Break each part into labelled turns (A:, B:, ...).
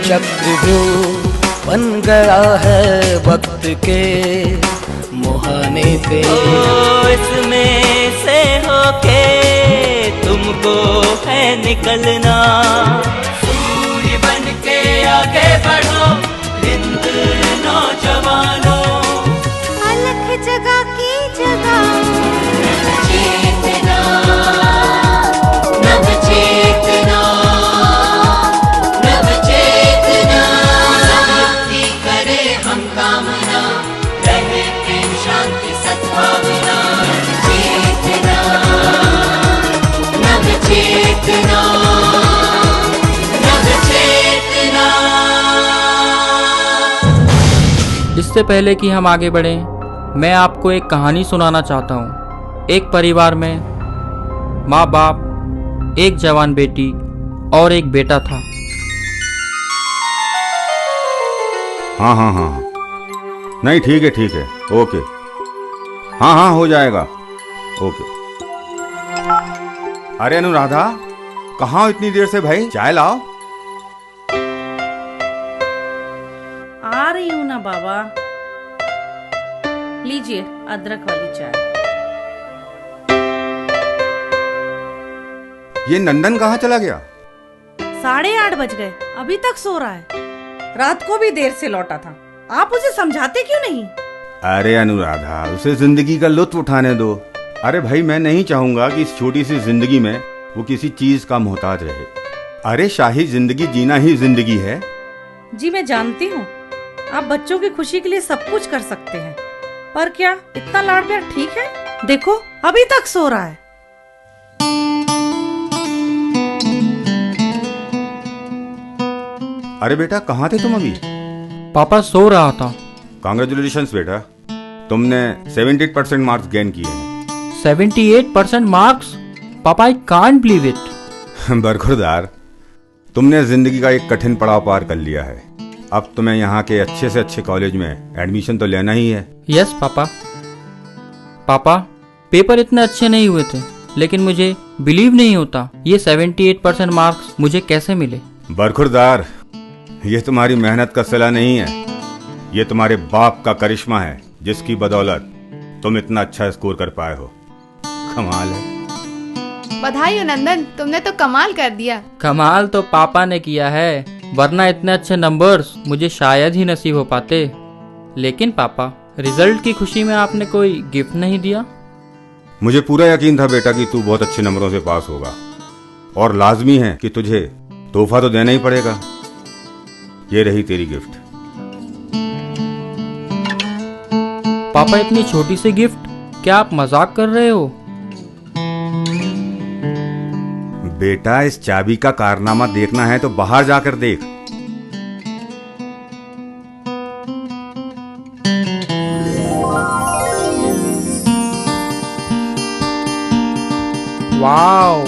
A: चक्रव्यूह बन गया है वक्त के मुहाने पे।
B: इसमें से होके तुमको है निकलना, सूर्य बन के आगे बढ़ो हिंद नौजवानों।
C: अलख जगह की जगह
B: चेतना, नव चेतना, नव चेतना, शांति करे हम कामना, रहे प्रेम शांति सद्भावना। चेतना, नव चेतना, नव चेतना।
D: इससे पहले कि हम आगे बढ़ें, मैं आपको एक कहानी सुनाना चाहता हूँ। एक परिवार में माँ बाप, एक जवान बेटी और एक बेटा था।
E: हाँ हाँ हाँ, नहीं ठीक है, ओके, हाँ हाँ हो जाएगा, ओके। अरे अनुराधा, कहाँ हो इतनी देर से भाई? चाय लाओ।
F: आ रही हूँ ना बाबा। लीजिए अदरक वाली चाय।
E: ये नंदन कहाँ चला गया?
F: 8:30 बज गए, अभी तक सो रहा है। रात को भी देर से लौटा था। आप उसे समझाते क्यों नहीं?
E: अरे अनुराधा, उसे जिंदगी का लुत्फ उठाने दो। अरे भाई, मैं नहीं चाहूंगा कि इस छोटी सी जिंदगी में वो किसी चीज का मोहताज रहे। अरे शाही जिंदगी जीना ही जिंदगी है।
F: जी मैं जानती हूँ, आप बच्चों की खुशी के लिए सब कुछ कर सकते हैं, पर क्या इतना लाड़ प्यार ठीक है? देखो अभी तक सो रहा है।
E: अरे बेटा, कहाँ थे तुम अभी?
D: पापा सो रहा था।
E: कांग्रेचुलेशंस बेटा, तुमने 78% मार्क्स गेन किए हैं।
D: 78% मार्क्स? पापा आई कांट बिलीव इट।
E: बरखुरदार, तुमने जिंदगी का एक कठिन पड़ाव पार कर लिया है। अब तुम्हें यहाँ के अच्छे से अच्छे कॉलेज में एडमिशन तो लेना ही है।
D: Yes papa. पापा, पेपर इतने अच्छे नहीं हुए थे, लेकिन मुझे बिलीव नहीं होता ये 78% मार्क्स मुझे कैसे मिले।
E: बरखुरदार, ये तुम्हारी मेहनत का सिला नहीं है, ये तुम्हारे बाप का करिश्मा है, जिसकी बदौलत तुम इतना अच्छा स्कोर कर पाए हो। कमाल है।
C: बधाई हो नंदन, तुमने तो कमाल कर दिया।
D: कमाल तो पापा ने किया है, वरना इतने अच्छे नंबर्स मुझे शायद ही नसीब हो पाते। लेकिन पापा, रिजल्ट की खुशी में आपने कोई गिफ्ट नहीं दिया?
E: मुझे पूरा यकीन था बेटा कि तू बहुत अच्छे नंबरों से पास होगा, और लाजमी है कि तुझे तोहफा तो देना ही पड़ेगा। ये रही तेरी गिफ्ट।
D: पापा, इतनी छोटी सी गिफ्ट? क्या आप मजाक कर रहे हो?
E: बेटा, इस चाबी का कारनामा देखना है तो बाहर जाकर देख।
D: वाओ,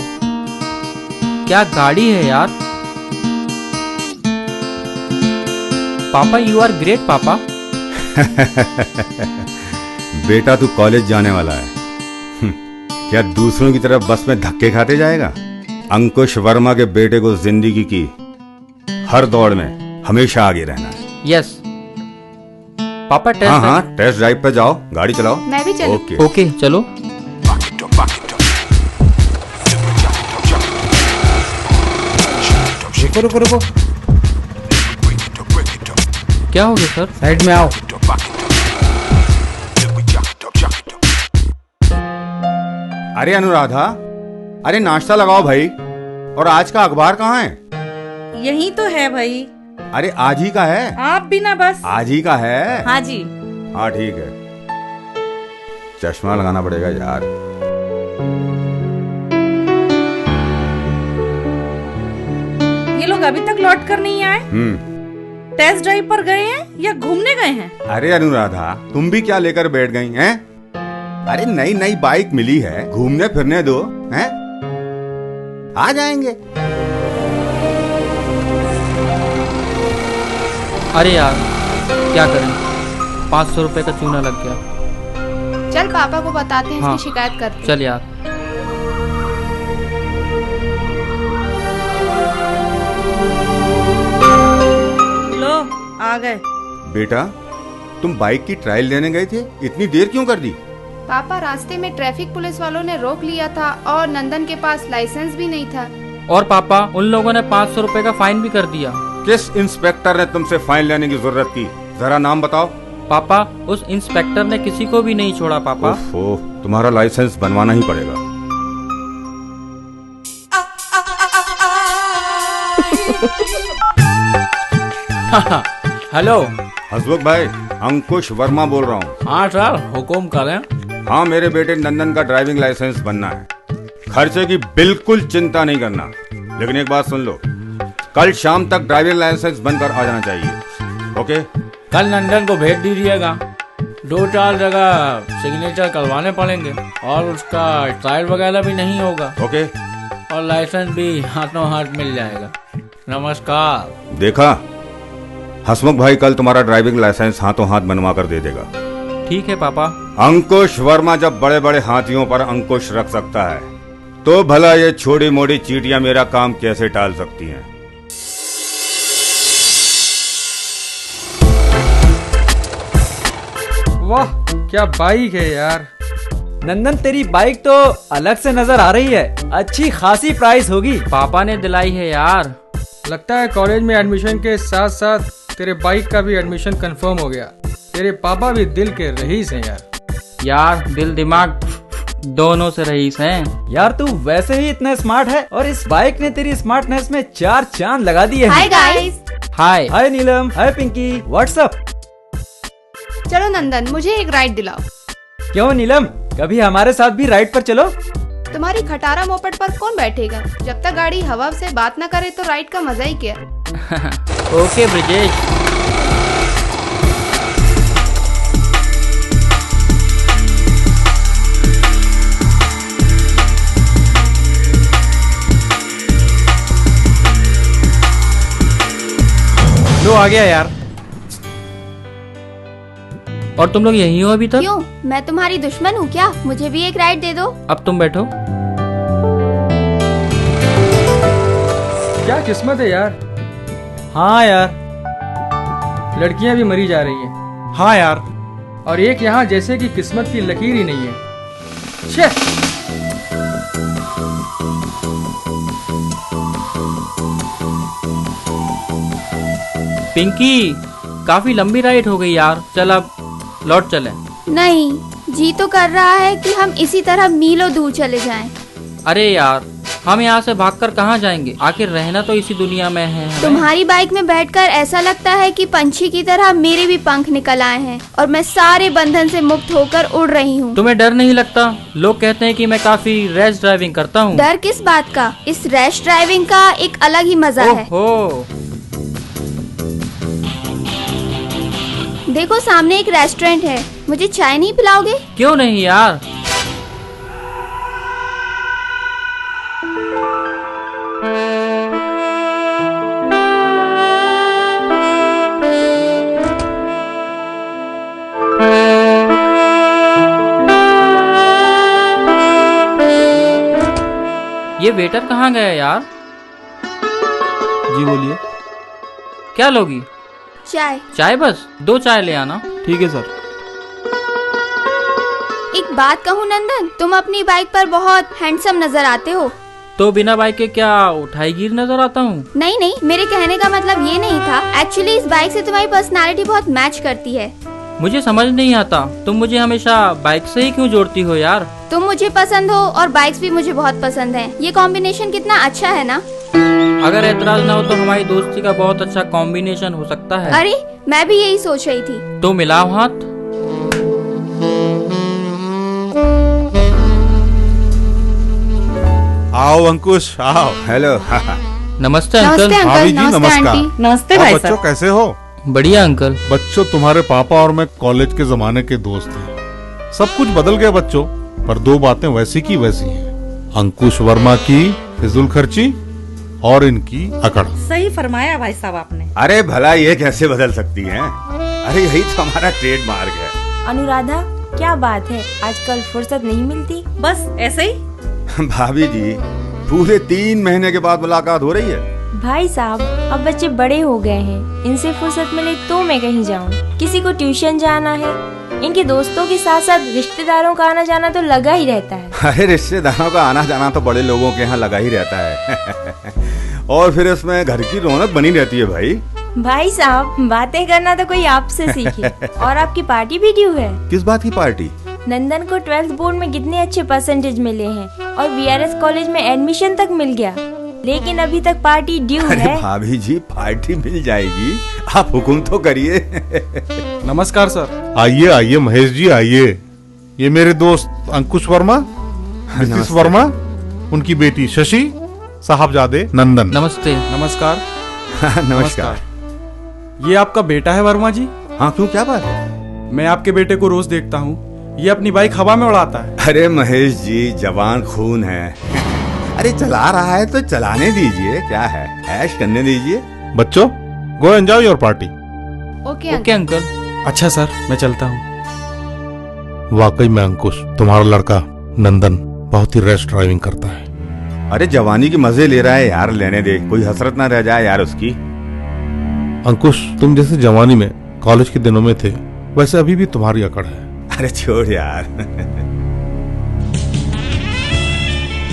D: क्या गाड़ी है यार। पापा, यू आर ग्रेट पापा।
E: बेटा, तू कॉलेज जाने वाला है। क्या दूसरों की तरफ बस में धक्के खाते जाएगा? अंकुश वर्मा के बेटे को जिंदगी की हर दौड़ में हमेशा आगे रहना है।
D: यस पापा, टेस्ट
E: हाँ, टेस्ट ड्राइव पे जाओ, गाड़ी चलाओ।
C: मैं भी चलूं?
D: ओके चलो।
A: रुको,
D: क्या हो गया सर?
A: साइड में आओ।
E: अरे अनुराधा, अरे नाश्ता लगाओ भाई। और आज का अखबार कहाँ है?
F: यही तो है भाई।
E: अरे आज ही का है?
F: आप भी ना बस।
E: आज ही का है?
F: हाँ जी।
E: हाँ ठीक है, चश्मा लगाना पड़ेगा यार।
F: ये लोग अभी तक लौट कर नहीं आए। टेस्ट ड्राइव पर गए हैं या घूमने गए हैं?
E: अरे अनुराधा, तुम भी क्या लेकर बैठ गई हैं? अरे नई नई बाइक मिली है, घूमने फिरने दो, हैं? आ जाएंगे।
D: अरे यार, क्या करें, 500 रुपए का चूना लग गया।
C: चल पापा को बताते हैं,
D: हाँ,
C: इसकी शिकायत करते हैं।
D: चल यार।
F: आ गए।
E: बेटा, तुम बाइक की ट्रायल लेने गए थे, इतनी देर क्यों कर दी?
C: पापा, रास्ते में ट्रैफिक पुलिस वालों ने रोक लिया था और नंदन के पास लाइसेंस भी नहीं था।
D: और पापा, उन लोगों ने 500 रुपए का फाइन भी कर दिया।
E: किस इंस्पेक्टर ने तुमसे फाइन लेने की जरूरत की? जरा नाम बताओ।
D: पापा, उस इंस्पेक्टर ने किसी को भी नहीं छोड़ा पापा।
E: ओहो, तुम्हारा लाइसेंस बनवाना ही पड़ेगा।
G: हेलो।
E: हसमुख भाई, अंकुश वर्मा बोल रहा हूँ।
G: हाँ सर, हुकुम करें।
E: हाँ, मेरे बेटे नंदन का ड्राइविंग लाइसेंस बनना है। खर्चे की बिल्कुल चिंता नहीं करना, लेकिन एक बात सुन लो, कल शाम तक ड्राइविंग लाइसेंस बनकर आ जाना चाहिए। ओके?
G: कल नंदन को भेज दीजिएगा। 2-4 जगह सिग्नेचर करवाने पड़ेंगे और उसका ट्रायल वगैरह भी नहीं होगा।
E: ओके?
G: और लाइसेंस भी हाथों हाथ मिल जाएगा। नमस्कार।
E: देखा, हसमुख भाई कल तुम्हारा ड्राइविंग लाइसेंस हाथों हाथ बनवा कर दे देगा।
D: ठीक है पापा।
E: अंकुश वर्मा जब बड़े बड़े हाथियों पर अंकुश रख सकता है, तो भला ये छोटी मोटी चींटियां मेरा काम कैसे टाल सकती हैं?
H: वाह, क्या बाइक है यार।
I: नंदन, तेरी बाइक तो अलग से नजर आ रही है। अच्छी खासी प्राइस होगी।
D: पापा ने दिलाई है यार।
H: लगता है कॉलेज में एडमिशन के साथ साथ तेरे बाइक का भी एडमिशन कंफर्म हो गया। तेरे पापा भी दिल के रईस हैं यार।
D: यार, दिल दिमाग दोनों से रईस हैं।
I: यार, तू वैसे ही इतना स्मार्ट है और इस बाइक ने तेरी स्मार्टनेस में 4 चांद लगा दिए हैं।
C: Hi guys.
D: Hi.
I: Hi Neelam, hi Pinky, what's up.
C: चलो नंदन, मुझे एक राइड दिलाओ।
I: क्यों नीलम, कभी हमारे साथ भी राइड पर चलो।
C: तुम्हारी खटारा मोपेड पर कौन बैठेगा? जब तक गाड़ी हवा से बात न करे तो राइड का मजा ही क्या।
D: ओके ब्रिजेश।
H: लो, आ गया यार।
D: और तुम लोग यहीं हो अभी तक?
J: क्यों, मैं तुम्हारी दुश्मन हूँ क्या? मुझे भी एक राइड दे दो।
D: अब तुम बैठो।
H: क्या किस्मत है यार।
I: हाँ यार।
H: लड़कियां भी मरी जा रही हैं।
I: हाँ यार।
H: और एक यहाँ जैसे कि किस्मत की लकीर ही नहीं है। छे!
D: पिंकी, काफी लंबी राइड हो गई यार, चल अब लौट चलें।
J: नहीं, जी तो कर रहा है कि हम इसी तरह मीलों दूर चले जाएं।
D: अरे यार, हम यहाँ से भागकर कहाँ जाएंगे? आखिर रहना तो इसी दुनिया में है हमें।
J: तुम्हारी बाइक में बैठकर ऐसा लगता है कि पंछी की तरह मेरे भी पंख निकल आए हैं और मैं सारे बंधन से मुक्त होकर उड़ रही हूँ।
D: तुम्हें डर नहीं लगता? लोग कहते हैं कि मैं काफी रैश ड्राइविंग करता हूँ।
J: डर किस बात का? इस रैश ड्राइविंग का एक अलग ही मजा है।
D: ओहो।
J: देखो, सामने एक रेस्टोरेंट है, मुझे चाय नहीं पिलाओगे?
D: क्यों नहीं यार। ये वेटर कहाँ गया यार?
I: जी बोलिए।
D: क्या लोगी?
J: चाय।
D: चाय बस? 2 चाय ले आना।
I: ठीक है सर।
J: एक बात कहूँ नंदन, तुम अपनी बाइक पर बहुत हैंडसम नजर आते हो।
D: तो बिना बाइक के क्या उठाई गिर नजर आता हूँ?
J: नहीं नहीं, मेरे कहने का मतलब ये नहीं था। एक्चुअली इस बाइक से तुम्हारी पर्सनालिटी बहुत मैच करती है।
D: मुझे समझ नहीं आता, तुम मुझे हमेशा बाइक से ही क्यों जोड़ती हो यार?
J: तुम मुझे पसंद हो और बाइक्स भी मुझे बहुत पसंद है। ये कॉम्बिनेशन कितना अच्छा है ना?
D: अगर एतराज ना हो तो हमारी दोस्ती का बहुत अच्छा कॉम्बिनेशन हो सकता है।
J: अरे, मैं भी यही सोच रही थी।
D: तो मिलाओ हाथ।
K: आओ अंकुश, आओ।
E: हेलो।
D: नमस्ते अंकल।
K: भाभी जी, नमस्कार।
F: आंटी, नमस्ते
K: और
F: भाई
K: बच्चों
F: साहब।
K: कैसे हो?
D: बढ़िया अंकल।
K: बच्चों, तुम्हारे पापा और मैं कॉलेज के जमाने के दोस्त हैं। सब कुछ बदल गया बच्चों, पर 2 बातें वैसी की वैसी हैं। अंकुश वर्मा की फिजूल खर्ची और इनकी अकड़।
F: सही फरमाया भाई साहब आपने।
E: अरे भला ये कैसे बदल सकती हैं? अरे यही तो हमारा ट्रेडमार्क है।
L: अनुराधा, क्या बात है, आजकल फुर्सत नहीं मिलती?
F: बस ऐसे ही।
E: भाभी जी, पूरे 3 महीने के बाद मुलाकात हो रही है।
L: भाई साहब, अब बच्चे बड़े हो गए हैं, इनसे फुर्सत मिले तो मैं कहीं जाऊँ। किसी को ट्यूशन जाना है, इनके दोस्तों के साथ साथ रिश्तेदारों का आना जाना तो लगा ही रहता है।
E: अरे रिश्तेदारों का आना जाना तो बड़े लोगों के यहाँ लगा ही रहता है। और फिर इसमें घर की रौनक बनी रहती है भाई।
L: भाई साहब, बातें करना तो कोई आपसे सीखे। और आपकी पार्टी भी ड्यू है।
E: किस बात की पार्टी?
L: नंदन को 12th बोर्ड में कितने अच्छे परसेंटेज मिले हैं और VRS कॉलेज में एडमिशन तक मिल गया, लेकिन अभी तक पार्टी ड्यू है।
E: अरे भाभी जी, पार्टी मिल जाएगी, आप हुक्म तो करिए।
H: नमस्कार सर।
K: आइए आइए महेश जी आइए। ये मेरे दोस्त अंकुश वर्मा, मिसेस वर्मा, उनकी बेटी शशि, साहबजादे नंदन।
D: नमस्ते।
H: नमस्कार।
E: नमस्कार।
H: ये आपका बेटा है वर्मा जी?
E: हाँ, क्यों, क्या बात है?
H: मैं आपके बेटे को रोज देखता हूँ, ये अपनी बाइक हवा में उड़ाता है।
E: अरे महेश जी, जवान खून है। अरे चला रहा है तो चलाने दीजिए, क्या है, ऐश करने दीजिए।
K: बच्चों, गो enjoy your party.
C: Okay
D: uncle.
H: अच्छा सर, मैं चलता हूँ।
K: वाकई में अंकुश, तुम्हारा लड़का नंदन बहुत ही रैश ड्राइविंग करता है।
E: अरे जवानी के मजे ले रहा है यार, लेने दे, कोई हसरत ना रह जाए यार उसकी।
K: अंकुश, तुम जैसे जवानी में कॉलेज के दिनों में थे, वैसे अभी भी तुम्हारी अकड़ है।
E: अरे छोड़ यार।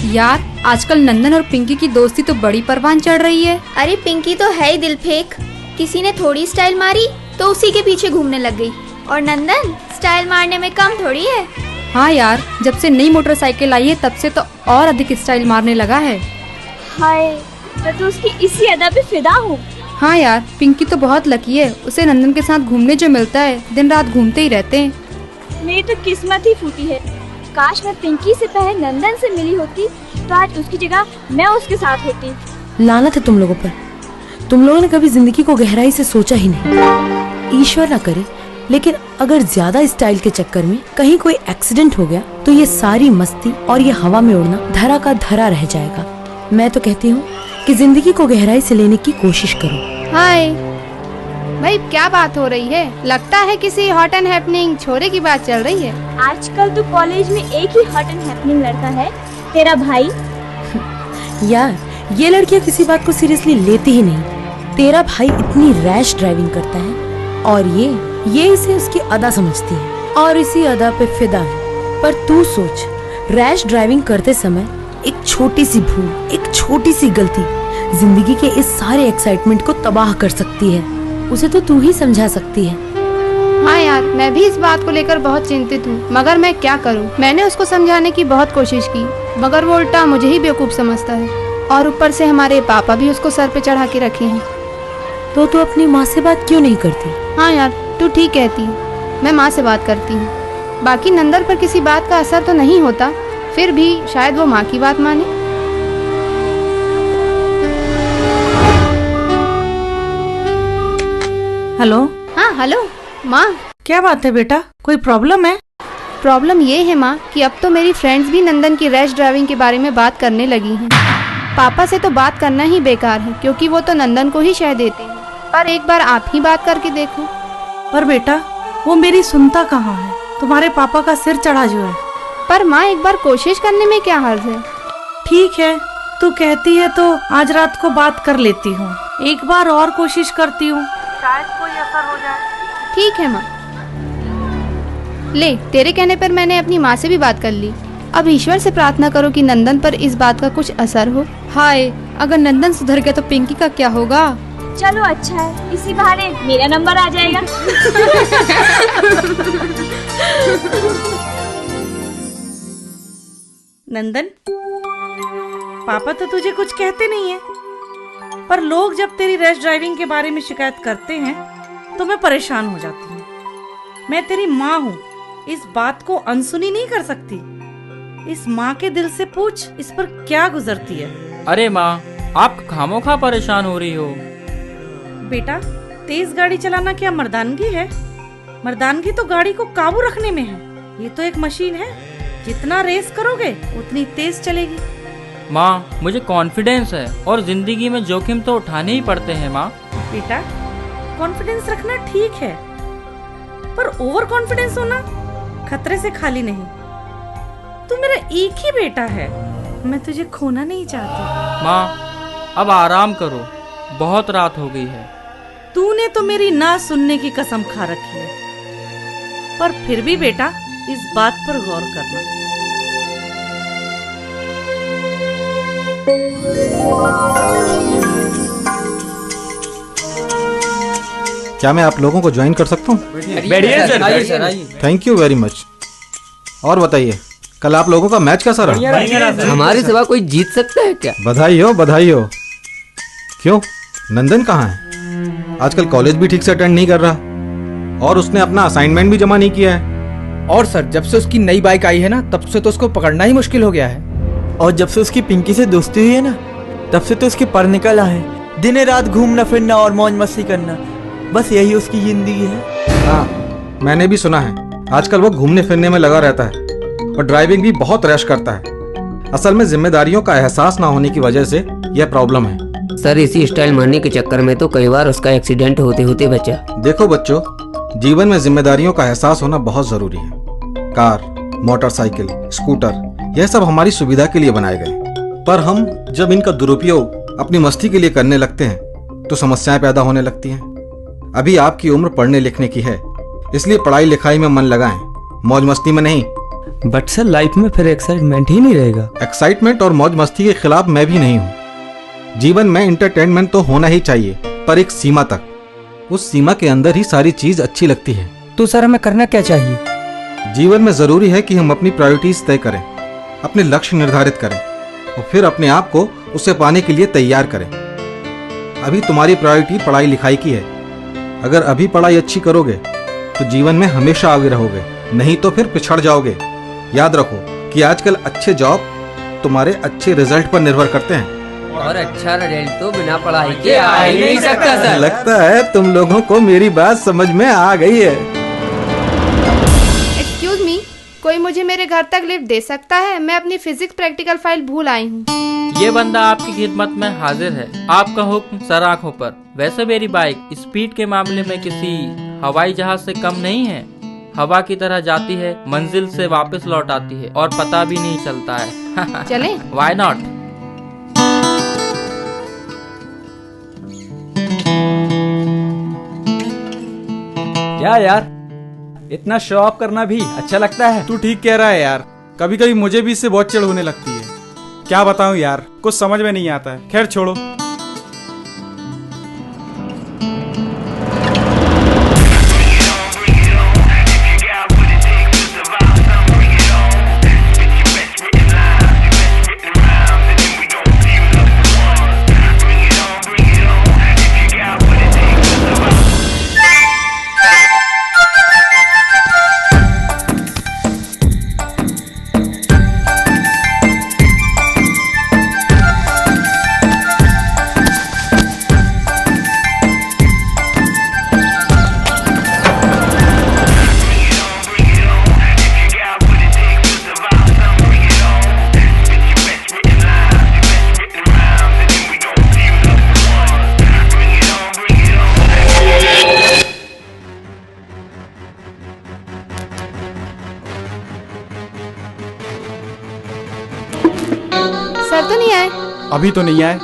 M: यार, आजकल नंदन और पिंकी की दोस्ती तो बड़ी परवान चढ़ रही है।
J: अरे पिंकी तो है ही दिल फेंक, किसी ने थोड़ी स्टाइल मारी तो उसी के पीछे घूमने लग गई। और नंदन स्टाइल मारने में कम थोड़ी है।
M: हाँ यार, जब से नई मोटरसाइकिल आई है तब से तो और अधिक स्टाइल मारने लगा है।
N: हाय, मैं तो उसकी इसी अदा पे फिदा हूँ।
M: हाँ यार, पिंकी तो बहुत लकी है, उसे नंदन के साथ घूमने जो मिलता है, दिन रात घूमते ही रहते हैं।
N: मेरी तो किस्मत ही फूटी है। काश मैं पिंकी से पहले नंदन से मिली होती तो आज उसकी जगह मैं उसके साथ होती।
O: लानत है तुम लोगों पर, तुम लोगों ने कभी जिंदगी को गहराई से सोचा ही नहीं। ईश्वर ना करे, लेकिन अगर ज्यादा स्टाइल के चक्कर में कहीं कोई एक्सीडेंट हो गया तो ये सारी मस्ती और ये हवा में उड़ना धरा का धरा रह जाएगा। मैं तो कहती हूँ कि जिंदगी को गहराई से लेने की कोशिश करो।
C: हाय भाई, क्या बात हो रही है? लगता है किसी हॉट एंड हैपनिंग छोरे की बात चल रही है।
N: आजकल तो कॉलेज में एक ही हॉट एंड हैपनिंग लड़का है, तेरा भाई।
O: यार, ये लड़कियां किसी बात को सीरियसली लेती ही नहीं। तेरा भाई इतनी रैश ड्राइविंग करता है और ये इसे उसकी अदा समझती है और इसी अदा पे फिदा है। पर तू सोच, रैश ड्राइविंग करते समय एक छोटी सी भूल, एक छोटी सी गलती जिंदगी के इस सारे एक्साइटमेंट को तबाह कर सकती है। उसे तो तू ही समझा सकती है।
C: हाँ यार, मैं भी इस बात को लेकर बहुत चिंतित हूँ, मगर मैं क्या करूँ? मैंने उसको समझाने की बहुत कोशिश की, मगर वो उल्टा मुझे ही बेवकूफ समझता है। और ऊपर से हमारे पापा भी उसको सर पे चढ़ा के रखे हैं।
O: तो तू अपनी माँ से बात क्यों नहीं करती?
C: हाँ यार, तू ठीक कहती है, मैं माँ से बात करती हूँ। बाकी नंदन पर किसी बात का असर तो नहीं होता, फिर भी शायद वो माँ की बात माने।
F: हेलो।
C: हाँ हेलो माँ।
F: क्या बात है बेटा, कोई प्रॉब्लम है?
C: प्रॉब्लम ये है माँ कि अब तो मेरी फ्रेंड्स भी नंदन की रैश ड्राइविंग के बारे में बात करने लगी हैं। पापा से तो बात करना ही बेकार है, क्योंकि वो तो नंदन को ही शह देते हैं। पर एक बार आप ही बात करके देखो।
F: पर बेटा, वो मेरी सुनता कहाँ है, तुम्हारे पापा का सिर चढ़ा जो है।
C: पर माँ, एक बार कोशिश करने में क्या हर्ज है?
F: ठीक है, तू कहती है तो आज रात को बात कर लेती हूँ। एक बार और कोशिश करती हूँ, शायद कोई असर हो जाए।
C: ठीक है माँ। ले, तेरे कहने पर मैंने अपनी माँ से भी बात कर ली। अब ईश्वर से प्रार्थना करो कि नंदन पर इस बात का कुछ असर हो।
M: हाय, अगर नंदन सुधर गया तो पिंकी का क्या होगा?
N: चलो अच्छा है, इसी बहाने मेरा नंबर आ जाएगा।
F: नंदन, पापा तो तुझे कुछ कहते नहीं है, पर लोग जब तेरी रैश ड्राइविंग के बारे में शिकायत करते हैं तो मैं परेशान हो जाती हूँ। मैं तेरी माँ हूँ, इस बात को अनसुनी नहीं कर सकती। इस माँ के दिल से पूछ, इस पर क्या गुजरती है।
D: अरे माँ, आप खामोखा परेशान हो रही हो।
F: बेटा, तेज गाड़ी चलाना क्या मर्दानगी है? मर्दानगी तो गाड़ी को काबू रखने में है। ये तो एक मशीन है, जितना रेस करोगे उतनी तेज चलेगी।
D: माँ, मुझे कॉन्फिडेंस है और जिंदगी में जोखिम तो उठाने ही पड़ते हैं माँ।
F: बेटा, कॉन्फिडेंस रखना ठीक है, पर ओवर कॉन्फिडेंस होना खतरे से खाली नहीं। तू मेरा एक ही बेटा है, मैं तुझे खोना नहीं चाहती।
D: माँ, अब आराम करो, बहुत रात हो गई है।
F: तूने तो मेरी ना सुनने की कसम खा रखी है, पर फिर भी बेटा इस बात पर गौर करना।
P: क्या मैं आप लोगों को ज्वाइन कर सकता हूँ?
I: बैठिए सर, आइए सर, आइए।
P: Thank you very much. और बताइए, कल आप लोगों का मैच कैसा रहा?
Q: हमारे सिवा कोई जीत सकता है क्या?
P: बधाई हो, बधाई हो। क्यों, नंदन कहाँ है? आजकल कॉलेज भी ठीक से अटेंड नहीं कर रहा और उसने अपना असाइनमेंट भी जमा नहीं किया है।
A: और सर, जब से उसकी नई बाइक आई है ना, तब से तो उसको पकड़ना ही मुश्किल हो गया है।
I: और जब से उसकी पिंकी से दोस्ती हुई है ना, तब से तो उसके पर निकला है। दिन रात घूमना फिरना और मौज मस्ती करना, बस यही उसकी जिंदगी है।
P: हाँ, मैंने भी सुना है आजकल वो घूमने फिरने में लगा रहता है और ड्राइविंग भी बहुत रैश करता है। असल में जिम्मेदारियों का एहसास ना होने की वजह से यह प्रॉब्लम है।
Q: सर, इसी स्टाइल मारने के चक्कर में तो कई बार उसका एक्सीडेंट होते होते बचा।
P: देखो बच्चों, जीवन में जिम्मेदारियों का एहसास होना बहुत जरूरी है। कार, मोटरसाइकिल, स्कूटर, यह सब हमारी सुविधा के लिए बनाए गए, पर हम जब इनका दुरुपयोग अपनी मस्ती के लिए करने लगते हैं तो समस्याएं पैदा होने लगती हैं। अभी आपकी उम्र पढ़ने लिखने की है, इसलिए पढ़ाई लिखाई में मन लगाएं, मौज मस्ती में नहीं।
I: बट सर, लाइफ में फिर एक्साइटमेंट ही नहीं रहेगा।
P: एक्साइटमेंट और मौज मस्ती के खिलाफ मैं भी नहीं हूँ। जीवन में एंटरटेनमेंट तो होना ही चाहिए, पर एक सीमा तक। उस सीमा के अंदर ही सारी चीज अच्छी लगती है।
I: तो सर, हमें करना क्या चाहिए?
P: जीवन में जरूरी है कि हम अपनी प्रायोरिटीज तय करें, अपने लक्ष्य निर्धारित करें और फिर अपने आप को उसे पाने के लिए तैयार करें। अभी तुम्हारी प्रायोरिटी पढ़ाई लिखाई की है। अगर अभी पढ़ाई अच्छी करोगे तो जीवन में हमेशा आगे रहोगे, नहीं तो फिर पिछड़ जाओगे। याद रखो कि आजकल अच्छे जॉब तुम्हारे अच्छे रिजल्ट पर निर्भर करते हैं,
Q: और अच्छा रिजल्ट तो बिना पढ़ाई के आ ही नहीं सकता सर।
P: लगता है तुम लोगों को मेरी बात समझ में आ गई है।
C: एक्सक्यूज मी, कोई मुझे मेरे घर तक लिफ्ट दे सकता है? मैं अपनी फिजिक्स प्रैक्टिकल फाइल भूल आई हूँ।
D: ये बंदा आपकी खिदमत में हाजिर है। आपका हुक्म सर आंखों पर। वैसे मेरी बाइक स्पीड के मामले में किसी हवाई जहाज से कम नहीं है। हवा की तरह जाती है, मंजिल से वापस लौट आती है और पता भी नहीं चलता है।
C: चलें?
D: Why not?
I: क्या यार, इतना शो ऑफ करना भी अच्छा लगता है?
R: तू ठीक कह रहा है यार, कभी कभी मुझे भी इससे बहुत चिढ़ होने लगती है। क्या बताऊं यार, कुछ समझ में नहीं आता है। खैर छोड़ो।
C: सर तो नहीं आए?
R: अभी तो नहीं आए।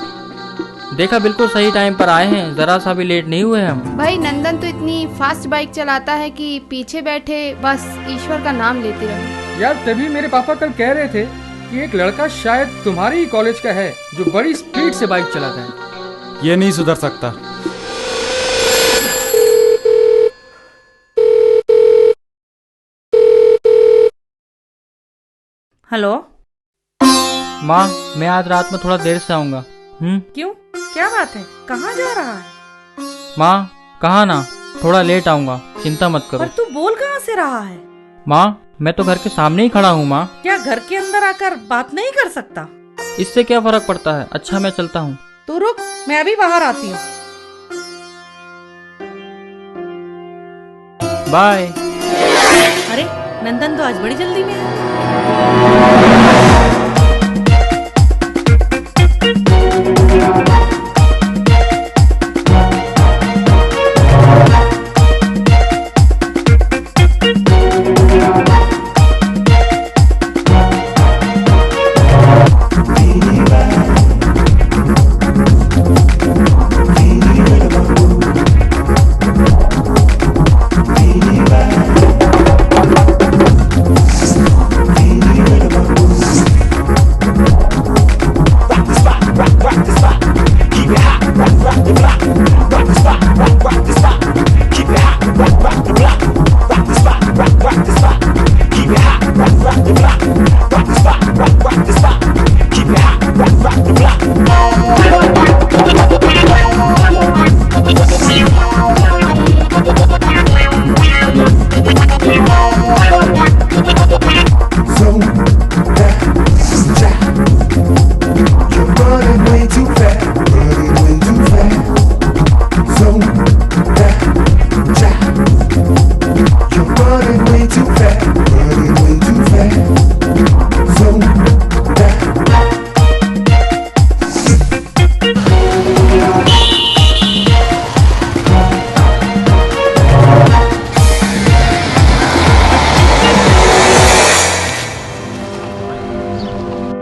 D: देखा, बिल्कुल सही टाइम पर आए हैं, जरा सा भी लेट नहीं हुए हम।
C: भाई, नंदन तो इतनी फास्ट बाइक चलाता है कि पीछे बैठे बस ईश्वर का नाम लेते रहो।
H: यार, तभी मेरे पापा कल कह रहे थे कि एक लड़का शायद तुम्हारे ही कॉलेज का है जो बड़ी स्पीड से बाइक चलाता है।
R: ये नहीं सुधर सकता।
F: हेलो
D: माँ, मैं आज रात में थोड़ा देर से आऊँगा।
F: क्यों, क्या बात है? कहाँ जा रहा है?
D: माँ, कहाँ ना, थोड़ा लेट आऊँगा, चिंता मत करो।
F: पर तू बोल कहाँ से रहा है?
D: माँ, मैं तो घर के सामने ही खड़ा हूँ। माँ,
F: क्या घर के अंदर आकर बात नहीं कर सकता?
D: इससे क्या फर्क पड़ता है? अच्छा, मैं चलता हूँ।
F: तू रुक, मैं अभी बाहर आती हूँ।
D: बाय।
F: अरे, नंदन तो आज बड़ी जल्दी में है।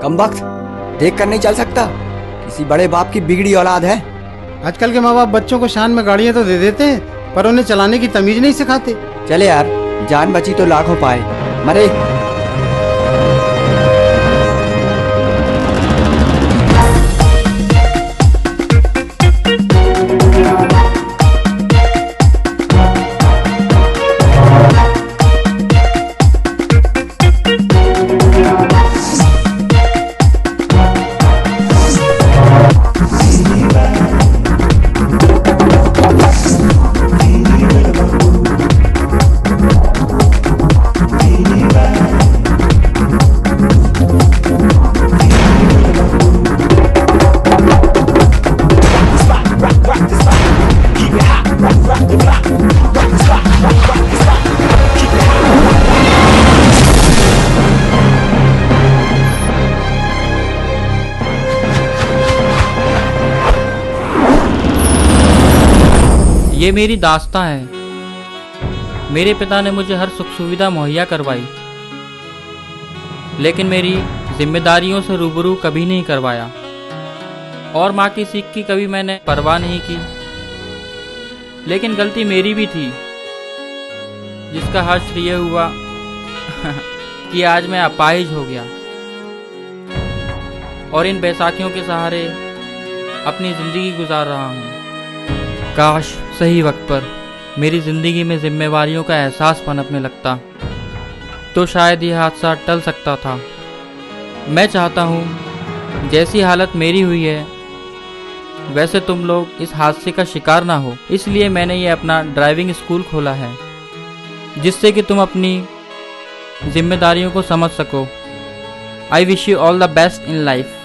S: कम वक्त देख कर नहीं चल सकता, किसी बड़े बाप की बिगड़ी औलाद है।
T: आजकल के माँ बाप बच्चों को शान में गाड़ियाँ तो दे देते हैं, पर उन्हें चलाने की तमीज नहीं सिखाते।
S: चले यार, जान बची तो लाखों पाए, मरे।
D: ये मेरी दास्तां है। मेरे पिता ने मुझे हर सुख सुविधा मुहैया करवाई, लेकिन मेरी जिम्मेदारियों से रूबरू कभी नहीं करवाया, और माँ की सीख की कभी मैंने परवाह नहीं की। लेकिन गलती मेरी भी थी, जिसका हर्ष ये हुआ कि आज मैं अपाहिज हो गया और इन बैसाखियों के सहारे अपनी ज़िंदगी गुजार रहा हूँ। काश सही वक्त पर मेरी ज़िंदगी में जिम्मेवारियों का एहसास पनपने लगता, तो शायद यह हादसा टल सकता था। मैं चाहता हूँ जैसी हालत मेरी हुई है वैसे तुम लोग इस हादसे का शिकार ना हो, इसलिए मैंने ये अपना ड्राइविंग स्कूल खोला है, जिससे कि तुम अपनी जिम्मेदारियों को समझ सको। I wish you all the best in life.